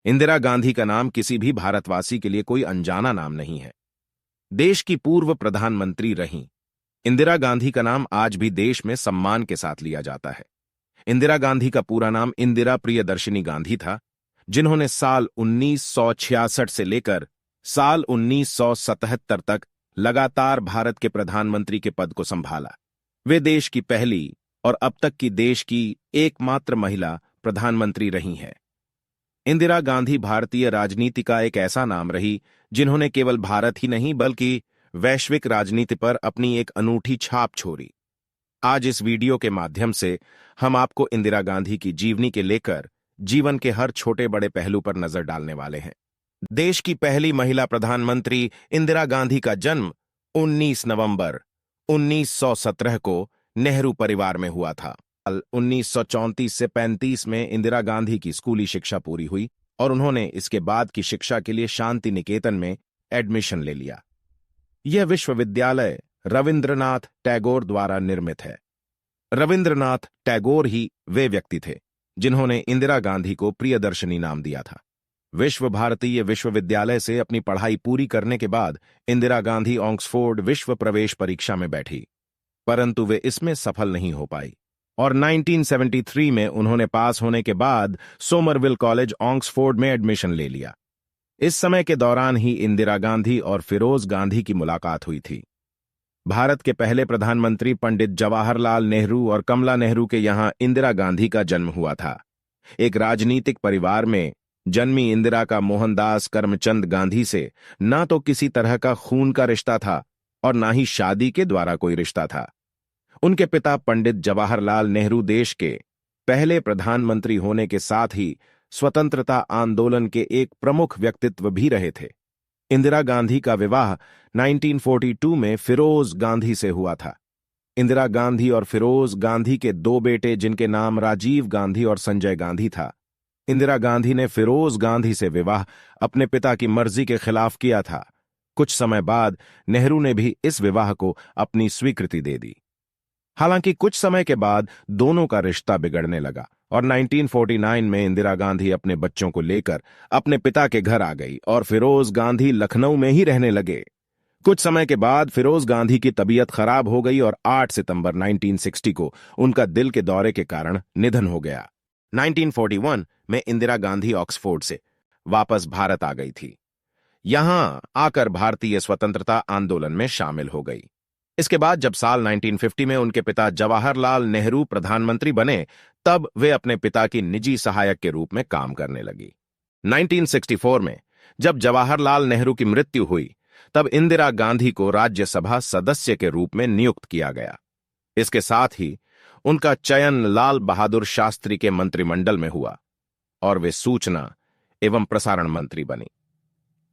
इंदिरा गांधी का नाम किसी भी भारतवासी के लिए कोई अनजाना नाम नहीं है। देश की पूर्व प्रधानमंत्री रहीं इंदिरा गांधी का नाम आज भी देश में सम्मान के साथ लिया जाता है। इंदिरा गांधी का पूरा नाम इंदिरा प्रियदर्शिनी गांधी था, जिन्होंने साल 1966 से लेकर साल 1977 तक लगातार भारत के प्रधानमंत्री के पद को संभाला। वे देश की पहली और अब तक की देश की एकमात्र महिला प्रधानमंत्री रही हैं। इंदिरा गांधी भारतीय राजनीति का एक ऐसा नाम रही जिन्होंने केवल भारत ही नहीं बल्कि वैश्विक राजनीति पर अपनी एक अनूठी छाप छोड़ी। आज इस वीडियो के माध्यम से हम आपको इंदिरा गांधी की जीवनी के लेकर जीवन के हर छोटे बड़े पहलू पर नजर डालने वाले हैं। देश की पहली महिला प्रधानमंत्री इंदिरा गांधी का जन्म 19 नवंबर 1917 को नेहरू परिवार में हुआ था। 1934 से 35 में इंदिरा गांधी की स्कूली शिक्षा पूरी हुई और उन्होंने इसके बाद की शिक्षा के लिए शांति निकेतन में एडमिशन ले लिया। यह विश्वविद्यालय रविंद्रनाथ टैगोर द्वारा निर्मित है। रविंद्रनाथ टैगोर ही वे व्यक्ति थे जिन्होंने इंदिरा गांधी को प्रियदर्शिनी नाम दिया था। विश्व भारतीय विश्वविद्यालय से अपनी पढ़ाई पूरी करने के बाद इंदिरा गांधी ऑक्सफोर्ड विश्व प्रवेश परीक्षा में बैठी, परंतु वे इसमें सफल नहीं हो पाई और 1973 में उन्होंने पास होने के बाद सोमरविल कॉलेज ऑक्सफोर्ड में एडमिशन ले लिया। इस समय के दौरान ही इंदिरा गांधी और फिरोज गांधी की मुलाकात हुई थी। भारत के पहले प्रधानमंत्री पंडित जवाहरलाल नेहरू और कमला नेहरू के यहां इंदिरा गांधी का जन्म हुआ था। एक राजनीतिक परिवार में जन्मी इंदिरा का मोहनदास करमचंद गांधी से ना तो किसी तरह का खून का रिश्ता था और ना ही शादी के द्वारा कोई रिश्ता था। उनके पिता पंडित जवाहरलाल नेहरू देश के पहले प्रधानमंत्री होने के साथ ही स्वतंत्रता आंदोलन के एक प्रमुख व्यक्तित्व भी रहे थे। इंदिरा गांधी का विवाह 1942 में फिरोज गांधी से हुआ था। इंदिरा गांधी और फिरोज गांधी के दो बेटे जिनके नाम राजीव गांधी और संजय गांधी था। इंदिरा गांधी ने फिरोज गांधी से विवाह अपने पिता की मर्जी के खिलाफ किया था। कुछ समय बाद नेहरू ने भी इस विवाह को अपनी स्वीकृति दे दी। हालांकि कुछ समय के बाद दोनों का रिश्ता बिगड़ने लगा और 1949 में इंदिरा गांधी अपने बच्चों को लेकर अपने पिता के घर आ गई और फिरोज गांधी लखनऊ में ही रहने लगे। कुछ समय के बाद फिरोज गांधी की तबीयत खराब हो गई और 8 सितंबर 1960 को उनका दिल के दौरे के कारण निधन हो गया। 1941 में इंदिरा गांधी ऑक्सफोर्ड से वापस भारत आ गई थी। यहां आकर भारतीय स्वतंत्रता आंदोलन में शामिल हो गई। इसके बाद जब साल 1950 में उनके पिता जवाहरलाल नेहरू प्रधानमंत्री बने, तब वे अपने पिता की निजी सहायक के रूप में काम करने लगी। 1964 में जब जवाहरलाल नेहरू की मृत्यु हुई, तब इंदिरा गांधी को राज्यसभा सदस्य के रूप में नियुक्त किया गया। इसके साथ ही उनका चयन लाल बहादुर शास्त्री के मंत्रिमंडल में हुआ और वे सूचना एवं प्रसारण मंत्री बनी।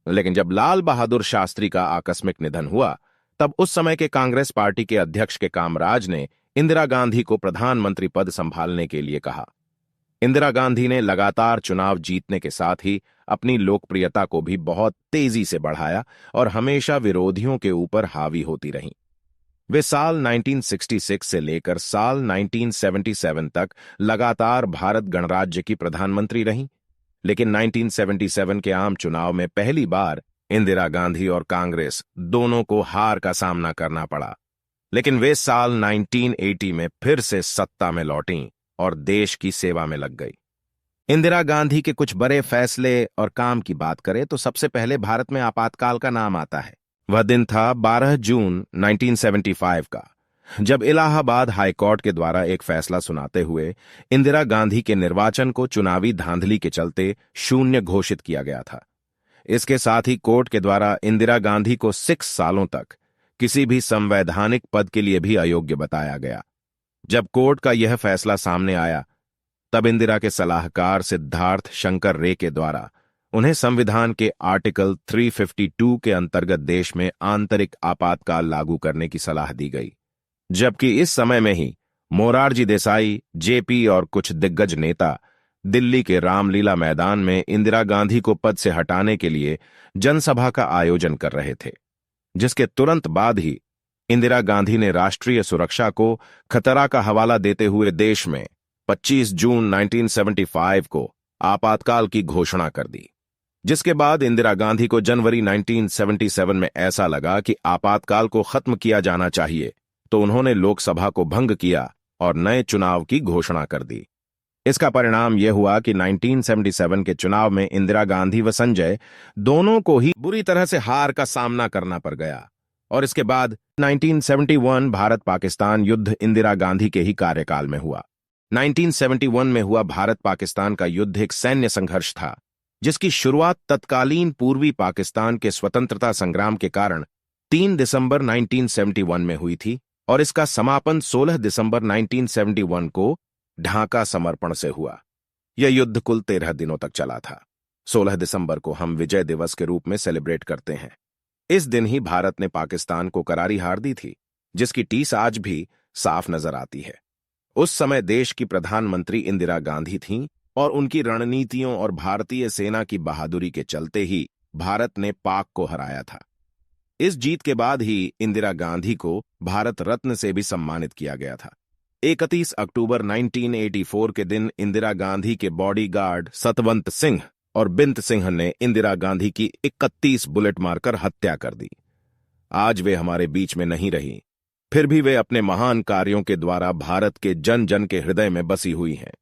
लेकिन जब लाल बहादुर शास्त्री का आकस्मिक निधन हुआ, तब उस समय के कांग्रेस पार्टी के अध्यक्ष के कामराज ने इंदिरा गांधी को प्रधानमंत्री पद संभालने के लिए कहा। इंदिरा गांधी ने लगातार चुनाव जीतने के साथ ही अपनी लोकप्रियता को भी बहुत तेजी से बढ़ाया और हमेशा विरोधियों के ऊपर हावी होती रहीं। वे साल 1966 से लेकर साल 1977 तक लगातार भारत गणराज्य की प्रधानमंत्री रहीं, लेकिन 1977 के आम चुनाव में पहली बार इंदिरा गांधी और कांग्रेस दोनों को हार का सामना करना पड़ा। लेकिन वे साल 1980 में फिर से सत्ता में लौटीं और देश की सेवा में लग गई। इंदिरा गांधी के कुछ बड़े फैसले और काम की बात करें तो सबसे पहले भारत में आपातकाल का नाम आता है। वह दिन था 12 जून 1975 का, जब इलाहाबाद हाईकोर्ट के द्वारा एक फैसला सुनाते हुए इंदिरा गांधी के निर्वाचन को चुनावी धांधली के चलते शून्य घोषित किया गया था। इसके साथ ही कोर्ट के द्वारा इंदिरा गांधी को 6 सालों तक किसी भी संवैधानिक पद के लिए भी अयोग्य बताया गया। जब कोर्ट का यह फैसला सामने आया, तब इंदिरा के सलाहकार सिद्धार्थ शंकर रे के द्वारा उन्हें संविधान के आर्टिकल 352 के अंतर्गत देश में आंतरिक आपातकाल लागू करने की सलाह दी गई, जबकि इस समय में ही मोरारजी देसाई, जेपी और कुछ दिग्गज नेता दिल्ली के रामलीला मैदान में इंदिरा गांधी को पद से हटाने के लिए जनसभा का आयोजन कर रहे थे, जिसके तुरंत बाद ही इंदिरा गांधी ने राष्ट्रीय सुरक्षा को खतरा का हवाला देते हुए देश में 25 जून 1975 को आपातकाल की घोषणा कर दी, जिसके बाद इंदिरा गांधी को जनवरी 1977 में ऐसा लगा कि आपातकाल को खत्म किया जाना चाहिए, तो उन्होंने लोकसभा को भंग किया और नए चुनाव की घोषणा कर दी। इसका परिणाम यह हुआ कि 1977 के चुनाव में इंदिरा गांधी व संजय दोनों को ही बुरी तरह से हार का सामना करना पड़ गया और इसके बाद 1971 भारत पाकिस्तान युद्ध इंदिरा गांधी के ही कार्यकाल में हुआ। 1971 में हुआ भारत पाकिस्तान का युद्ध एक सैन्य संघर्ष था, जिसकी शुरुआत तत्कालीन पूर्वी पाकिस्तान के स्वतंत्रता संग्राम के कारण 3 दिसंबर 1971 में हुई थी और इसका समापन 16 दिसंबर 1971 को ढाका समर्पण से हुआ। यह युद्ध कुल 13 दिनों तक चला था। 16 दिसंबर को हम विजय दिवस के रूप में सेलिब्रेट करते हैं। इस दिन ही भारत ने पाकिस्तान को करारी हार दी थी, जिसकी टीस आज भी साफ नजर आती है। उस समय देश की प्रधानमंत्री इंदिरा गांधी थीं और उनकी रणनीतियों और भारतीय सेना की बहादुरी के चलते ही भारत ने पाक को हराया था। इस जीत के बाद ही इंदिरा गांधी को भारत रत्न से भी सम्मानित किया गया था। 31 अक्टूबर 1984 के दिन इंदिरा गांधी के बॉडीगार्ड सतवंत सिंह और बिंत सिंह ने इंदिरा गांधी की 31 बुलेट मारकर हत्या कर दी। आज वे हमारे बीच में नहीं रही, फिर भी वे अपने महान कार्यों के द्वारा भारत के जन जन के हृदय में बसी हुई हैं।